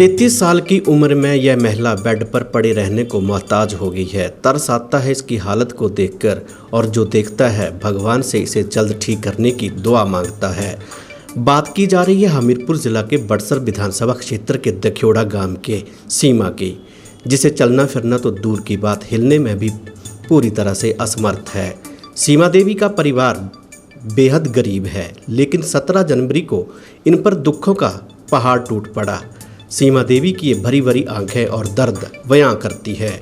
33 साल की उम्र में यह महिला बेड पर पड़े रहने को मोहताज हो गई है। तरस आता है इसकी हालत को देखकर और जो देखता है भगवान से इसे जल्द ठीक करने की दुआ मांगता है। बात की जा रही है हमीरपुर जिला के बड़सर विधानसभा क्षेत्र के दख्योड़ा गांव के सीमा की, जिसे चलना फिरना तो दूर की बात, हिलने में भी पूरी तरह से असमर्थ है। सीमा देवी का परिवार बेहद गरीब है, लेकिन 17 जनवरी को इन पर दुखों का पहाड़ टूट पड़ा। सीमा देवी की ये भरी भरी आंखें और दर्द बयां करती है।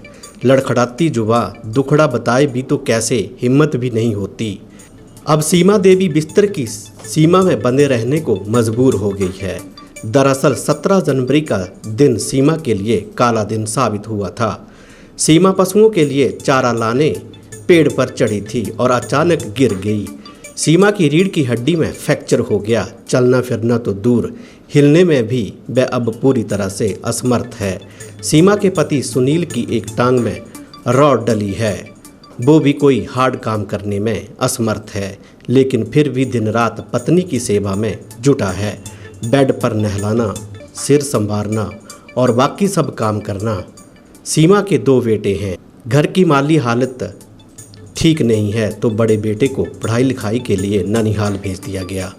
लड़खड़ाती जुबां दुखड़ा बताए भी तो कैसे, हिम्मत भी नहीं होती। अब सीमा देवी बिस्तर की सीमा में बंधे रहने को मजबूर हो गई है। दरअसल 17 जनवरी का दिन सीमा के लिए काला दिन साबित हुआ था। सीमा पशुओं के लिए चारा लाने पेड़ पर चढ़ी थी और अचानक गिर गई। सीमा की रीढ़ की हड्डी में फ्रैक्चर हो गया। चलना फिरना तो दूर, हिलने में भी वह अब पूरी तरह से असमर्थ है। सीमा के पति सुनील की एक टांग में रॉड डली है। वो भी कोई हार्ड काम करने में असमर्थ है, लेकिन फिर भी दिन रात पत्नी की सेवा में जुटा है। बेड पर नहलाना, सिर संवारना और बाकी सब काम करना। सीमा के 2 बेटे हैं। घर की माली हालत ठीक नहीं है तो बड़े बेटे को पढ़ाई लिखाई के लिए ननिहाल भेज दिया गया।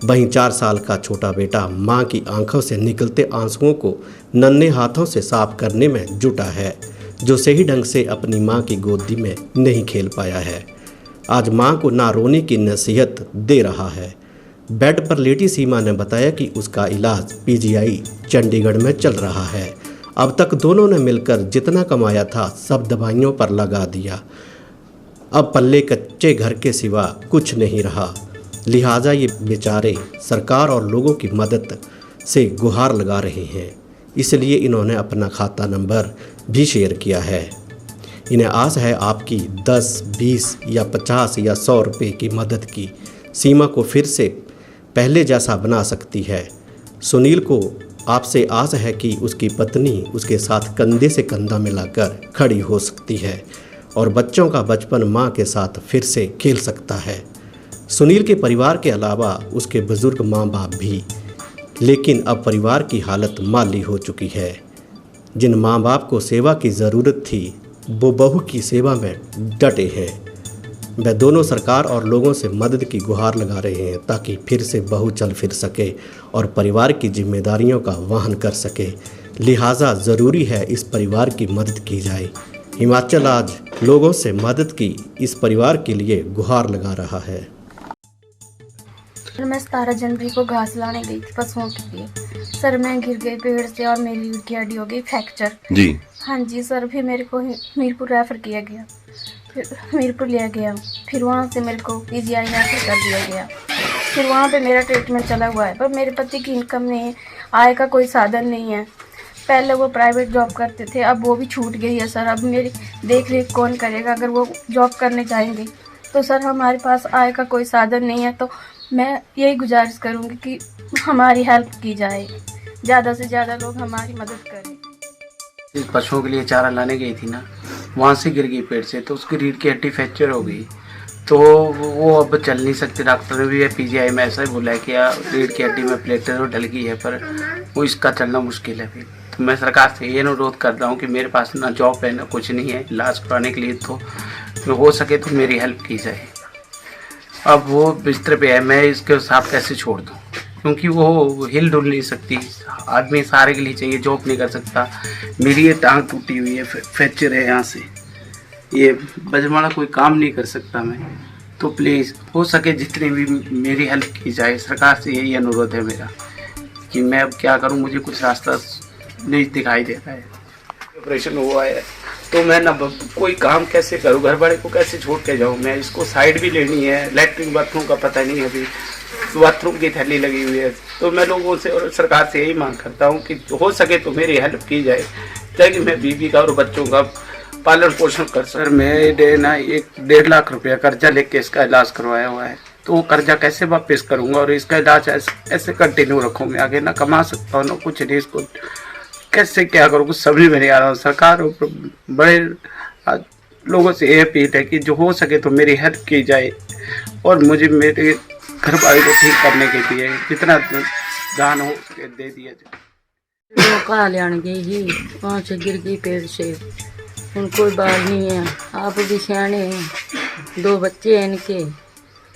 वहीं 4 साल का छोटा बेटा मां की आंखों से निकलते आंसुओं को नन्हे हाथों से साफ करने में जुटा है, जो सही ढंग से अपनी मां की गोदी में नहीं खेल पाया है। आज मां को ना रोने की नसीहत दे रहा है। बेड पर लेटी सीमा ने बताया कि उसका इलाज पीजीआई चंडीगढ़ में चल रहा है। अब तक दोनों ने मिलकर जितना कमाया था सब दवाइयों पर लगा दिया। अब पल्ले कच्चे घर के सिवा कुछ नहीं रहा। लिहाजा ये बेचारे सरकार और लोगों की मदद से गुहार लगा रहे हैं। इसलिए इन्होंने अपना खाता नंबर भी शेयर किया है। इन्हें आस है आपकी 10, 20 या 50 या 100 रुपये की मदद की सीमा को फिर से पहले जैसा बना सकती है। सुनील को आपसे आस है कि उसकी पत्नी उसके साथ कंधे से कंधा मिलाकर खड़ी हो सकती है और बच्चों का बचपन मां के साथ फिर से खेल सकता है। सुनील के परिवार के अलावा उसके बुजुर्ग माँ बाप भी, लेकिन अब परिवार की हालत माली हो चुकी है। जिन माँ बाप को सेवा की ज़रूरत थी वो बहू की सेवा में डटे हैं। वह दोनों सरकार और लोगों से मदद की गुहार लगा रहे हैं ताकि फिर से बहू चल फिर सके और परिवार की जिम्मेदारियों का वहन कर सके। लिहाजा ज़रूरी है इस परिवार की मदद की जाए। हिमाचल आज लोगों से मदद की इस परिवार के लिए गुहार लगा रहा है। मैं 17 जनवरी को घास लाने गई थी पशुओं के लिए। सर मैं गिर गई पेड़ से और मेरी रीढ़ की हड्डी हो गई फ्रैक्चर जी। हाँ जी सर, फिर मेरे को हमीरपुर रेफ़र किया गया, फिर हमीरपुर लिया गया, फिर वहाँ से मेरे को पीजीआई रेफ़र कर दिया गया। फिर वहाँ पे मेरा ट्रीटमेंट चला हुआ है, पर मेरे पति की इनकम नहीं है, आय का कोई साधन नहीं है। पहले वो प्राइवेट जॉब करते थे, अब वो भी छूट गई है सर। अब मेरी देख रेख कौन करेगा अगर वो जॉब करने जाएंगे तो सर हमारे पास आय का कोई साधन नहीं है। तो मैं यही गुजारिश करूँगी कि हमारी हेल्प की जाए, ज़्यादा से ज़्यादा लोग हमारी मदद करें। पशुओं के लिए चारा लाने गई थी ना, वहाँ से गिर गई पेड़ से, तो उसकी रीढ़ की हड्डी फ्रैक्चर हो गई, तो वो अब चल नहीं सकते। डॉक्टर ने भी पीजीआई में ऐसा ही बोला है कि रीढ़ की हड्डी में प्लेटलेट तो डल गई है, पर वो इसका चलना मुश्किल है। फिर तो मैं सरकार से ये अनुरोध करता हूँ कि मेरे पास ना जॉब है ना कुछ नहीं है इलाज कराने के लिए, तो हो सके तो मेरी हेल्प की जाए। अब वो बिस्तर पे है, मैं इसके साथ कैसे छोड़ दूँ, क्योंकि वो हिल डुल नहीं सकती। आदमी सहारे के लिए चाहिए, जॉब नहीं कर सकता। मेरी ये टांग टूटी हुई है, फ्रैक्चर है यहाँ से, ये बजमाना कोई काम नहीं कर सकता मैं। तो प्लीज़ हो सके जितनी भी मेरी हेल्प की जाए। सरकार से यही अनुरोध है मेरा कि मैं अब क्या करूँ, मुझे कुछ रास्ता नहीं दिखाई देता है। ऑपरेशन हुआ है तो मैं ना कोई काम कैसे करूँ, घर वाले को कैसे छोड़ के जाऊँ। मैं इसको साइड भी लेनी है, लैट्रिन बाथरूम का पता नहीं है, अभी बाथरूम की थैली लगी हुई है। तो मैं लोगों से और सरकार से यही मांग करता हूँ कि हो सके तो मेरी हेल्प की जाए, ताकि मैं बीवी का और बच्चों का पालन पोषण कर। सर मैं ना 1.5 लाख रुपया कर्जा लेके इसका इलाज करवाया हुआ है, तो वो कर्जा कैसे वापस करूँगा और इसका इलाज ऐसे कंटिन्यू रखूँ। मैं आगे ना कमा सकता हूँ ना कुछ नहीं, इसको कैसे क्या करूँ कुछ समझ में नहीं आ रहा। सरकार बड़े लोगों से ये अपील है कि जो हो सके तो मेरी हेल्प की जाए और मुझे मेरे घर वाले को ठीक करने के लिए जितना दान हो सके दे दिया जाए। कहा लियान गई ही, वहाँ से गिर गई पेड़ से। उनको कोई बाल नहीं है, आप भी सियाने हैं, 2 बच्चे हैं इनके।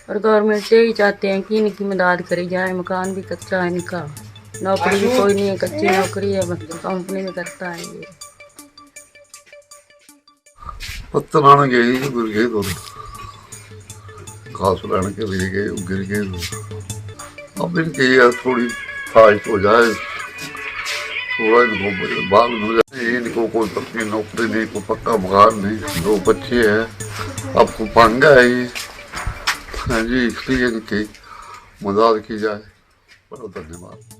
और गवर्नमेंट से ही चाहते हैं कि इनकी मदद करी जाए। मकान भी कच्चा है इनका, नौकरी भी कोई नहीं है, कच्ची नौकरी है, कंपनी में करता है ये। पत्थर आने गए जी, गिर गए दोनों, घास लाने के लिए गए, गिर गए। अब इनकी यार थोड़ी फाइट हो जाए, थोड़ा इनको बाल हो जाए। इनको कोई पक्की नौकरी नहीं, कोई पक्का मकान नहीं, 2 बच्चे हैं, आपको पंगा है ये। हाँ जी, इसलिए इनकी मदद की जाए। बड़ा धन्यवाद।